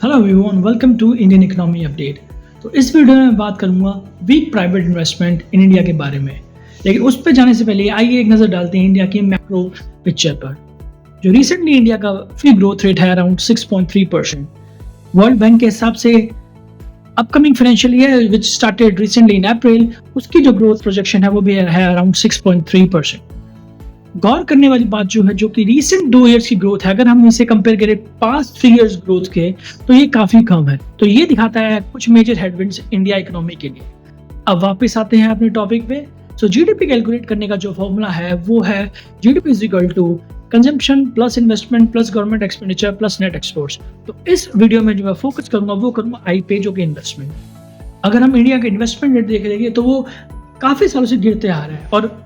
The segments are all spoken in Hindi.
Hello everyone, welcome to Indian economy update. तो इस वीडियो में मैं बात करूंगा weak private investment in India के बारे में। लेकिन उस पर जाने से पहले आइए एक नज़र डालते हैं इंडिया की मैक्रो पिक्चर पर। जो रिसेंटली इंडिया का फ्री ग्रोथ रेट है अराउंड 6.3%। वर्ल्ड बैंक के हिसाब से upcoming financial year which started recently in April, उसकी जो ग्रोथ प्रोजेक्शन है वो भी है अराउंड 6.3%। गौर करने वाली बात जो है, जो कि रीसेंट 2 ईयर्स की ग्रोथ है, अगर हम इसे कंपेयर करें पास्ट 3 ईयर्स ग्रोथ के, तो ये काफी कम है। तो ये दिखाता है कुछ मेजर हेडविंड्स इंडिया इकोनॉमी के लिए। अब वापस आते हैं अपने टॉपिक पे। सो जीडीपी कैलकुलेट करने का जो फॉर्मूला है वो है GDP is equal to consumption plus investment plus government expenditure plus net exports. तो इस वीडियो में जो मैं फोकस करूंगा वो करूंगा आई पे, जो कि इन्वेस्टमेंट। अगर हम इंडिया के इन्वेस्टमेंट रेट देख लेंगे तो वो काफी सालों से गिरते आ रहा है और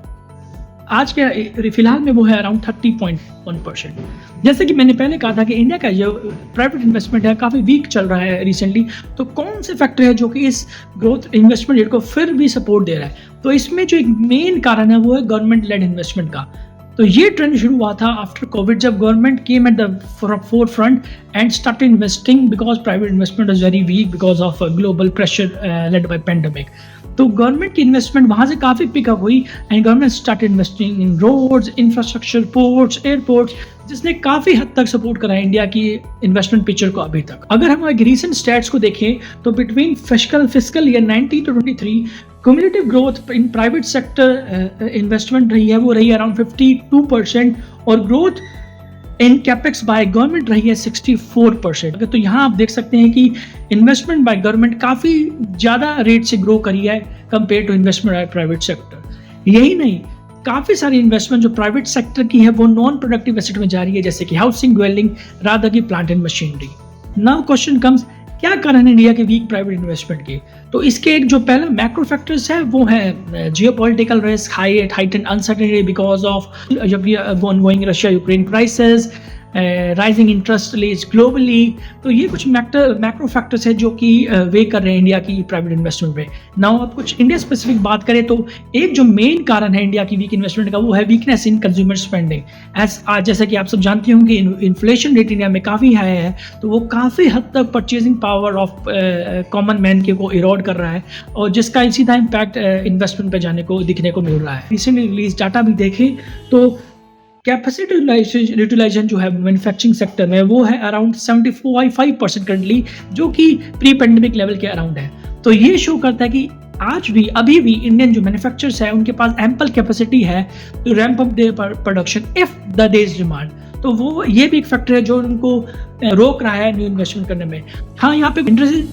आज के फिलहाल में वो है अराउंड 30.1%। जैसे कि मैंने पहले कहा था कि इंडिया का जो प्राइवेट इन्वेस्टमेंट है काफ़ी वीक चल रहा है रिसेंटली। तो कौन से फैक्टर है जो कि इस ग्रोथ इन्वेस्टमेंट रेट को फिर भी सपोर्ट दे रहा है? तो इसमें जो एक मेन कारण है वो है गवर्नमेंट लेड इन्वेस्टमेंट का। तो ये ट्रेंड शुरू हुआ था आफ्टर कोविड, जब government came at the forefront and started investing because private investment is very weak because of global pressure led by pandemic. तो गवर्नमेंट की इन्वेस्टमेंट वहाँ से काफ़ी पिकअप हुई and government started investing in roads, infrastructure, ports, airports, जिसने काफ़ी हद तक सपोर्ट करा इंडिया की इन्वेस्टमेंट पिक्चर को अभी तक। अगर हम एक रीसेंट स्टैट्स को देखें तो between fiscal year 19 to 23 cumulative growth in private sector investment रही है, वो रही अराउंड 52% और growth in capex by government रही है 64%। तो यहाँ आप देख सकते हैं कि इन्वेस्टमेंट बाय गवर्नमेंट काफ़ी ज़्यादा रेट से ग्रो करी है compare to investment by private sector. यही नहीं, काफ़ी सारी इन्वेस्टमेंट जो प्राइवेट सेक्टर की है वो नॉन प्रोडक्टिव एसेट में जा रही है, जैसे कि हाउसिंग, ड्वेलिंग, रादर की plant and machinery. Now question comes, क्या कारण है इंडिया के वीक प्राइवेट इन्वेस्टमेंट के? तो इसके एक जो पहला मैक्रो फैक्टर्स है वो है geopolitical risk, heightened uncertainty because of ongoing Russia Ukraine crisis, rising interest rates globally. तो ये कुछ मैक्रो फैक्टर्स है जो कि वे कर रहे हैं इंडिया की प्राइवेट इन्वेस्टमेंट में। नाउ अब कुछ इंडिया स्पेसिफिक बात करें तो एक जो मेन कारण है इंडिया की वीक इन्वेस्टमेंट का वो है वीकनेस इन कंज्यूमर स्पेंडिंग। जैसा कि आप सब जानते होंगे इन्फ्लेशन रेट इंडिया में काफ़ी हाई है, तो वो काफ़ी हद तक purchasing power of common man के को इरोड कर रहा है और जिसका सीधा इम्पैक्ट इन्वेस्टमेंट पर जाने को दिखने को मिल रहा है। रिसेंटली रिलीज डाटा भी देखें तो कैपेसिटी यूटिलाइजेशन जो है मैन्युफैक्चरिंग सेक्टर में वो है अराउंड 75% करंटली, जो कि प्री पेंडेमिक लेवल के अराउंड है। तो ये शो करता है कि आज भी अभी भी इंडियन जो मैन्युफैक्चरर्स है उनके पास एम्पल कैपेसिटी है to ramp up their production if the there is demand. तो वो ये भी एक फैक्टर है जो उनको रोक रहा है न्यू इन्वेस्टमेंट करने में। हाँ, यहाँ पे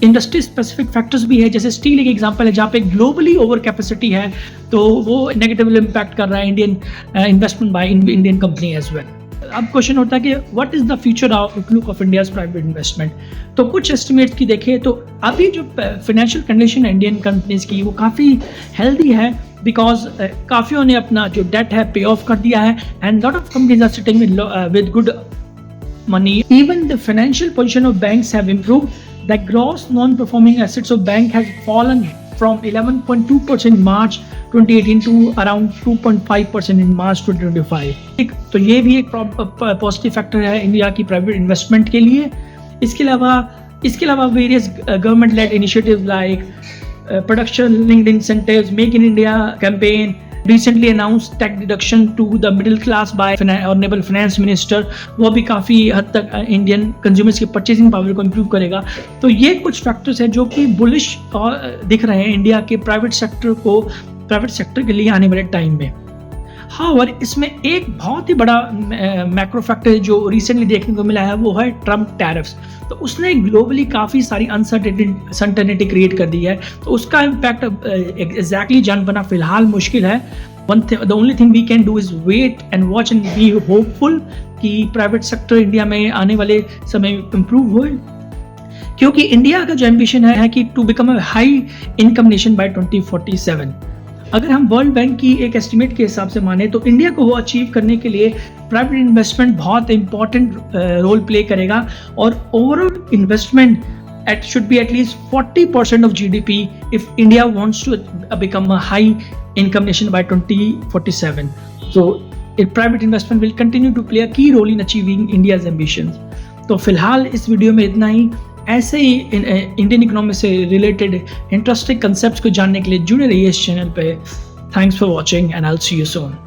इंडस्ट्री स्पेसिफिक फैक्टर्स भी है, जैसे स्टील एक एग्जांपल है जहाँ पे ग्लोबली ओवर कैपेसिटी है, तो वो नेगेटिवली इम्पैक्ट कर रहा है Indian investment by Indian company as well. अब क्वेश्चन होता है कि what is the future outlook of India's private investment? तो कुछ एस्टिमेट्स की देखें तो अभी जो फाइनेंशियल कंडीशन है इंडियन कंपनीज की वो काफ़ी हेल्दी है बिकॉज काफ़ियों ने अपना जो डेट है पे ऑफ कर दिया है and lot of companies are sitting with good money. Even the financial position of banks have improved. The gross non-performing assets of bank has fallen from 11.2% in March 2018 to around 2.5% in March 2025. तो ये भी एक पॉजिटिव फैक्टर है इंडिया की प्राइवेट इन्वेस्टमेंट के लिए। इसके अलावा various government led initiatives like production linked incentives, make in India campaign, recently announced tax deduction to the middle class by honourable finance minister, वो भी काफ़ी हद तक इंडियन कंज्यूमर्स की परचेजिंग पावर को इम्प्रूव करेगा। तो ये कुछ फैक्टर्स हैं जो कि बुलिश दिख रहे हैं इंडिया के प्राइवेट सेक्टर के लिए आने वाले टाइम में। हाँ, और इसमें एक बहुत ही बड़ा मैक्रो फैक्टर जो रिसेंटली देखने को मिला है वो है ट्रम्प टैरिफ्स। तो उसने ग्लोबली काफ़ी सारी अनसर्टेनिटी क्रिएट कर दी है, तो उसका इम्पैक्ट एग्जैक्टली जान पाना फिलहाल मुश्किल है। The only thing we can do is wait and watch and be hopeful कि प्राइवेट सेक्टर इंडिया में आने वाले समय इम्प्रूव हो, क्योंकि इंडिया का जो एम्बिशन है कि to become a high income nation by 2047। अगर हम वर्ल्ड बैंक की एक एस्टिमेट के हिसाब से माने तो इंडिया को वो अचीव करने के लिए प्राइवेट इन्वेस्टमेंट बहुत इंपॉर्टेंट रोल प्ले करेगा और overall investment should be at least 40% of GDP if India wants to become a high income nation by 2047. So, private investment will continue to play a key role in achieving India's ambitions. तो फिलहाल इस वीडियो में इतना ही। ऐसे ही इंडियन इकोनॉमी से रिलेटेड इंटरेस्टिंग कंसेप्ट्स को जानने के लिए जुड़े रहिए इस चैनल पे। Thanks for watching and I will see you soon.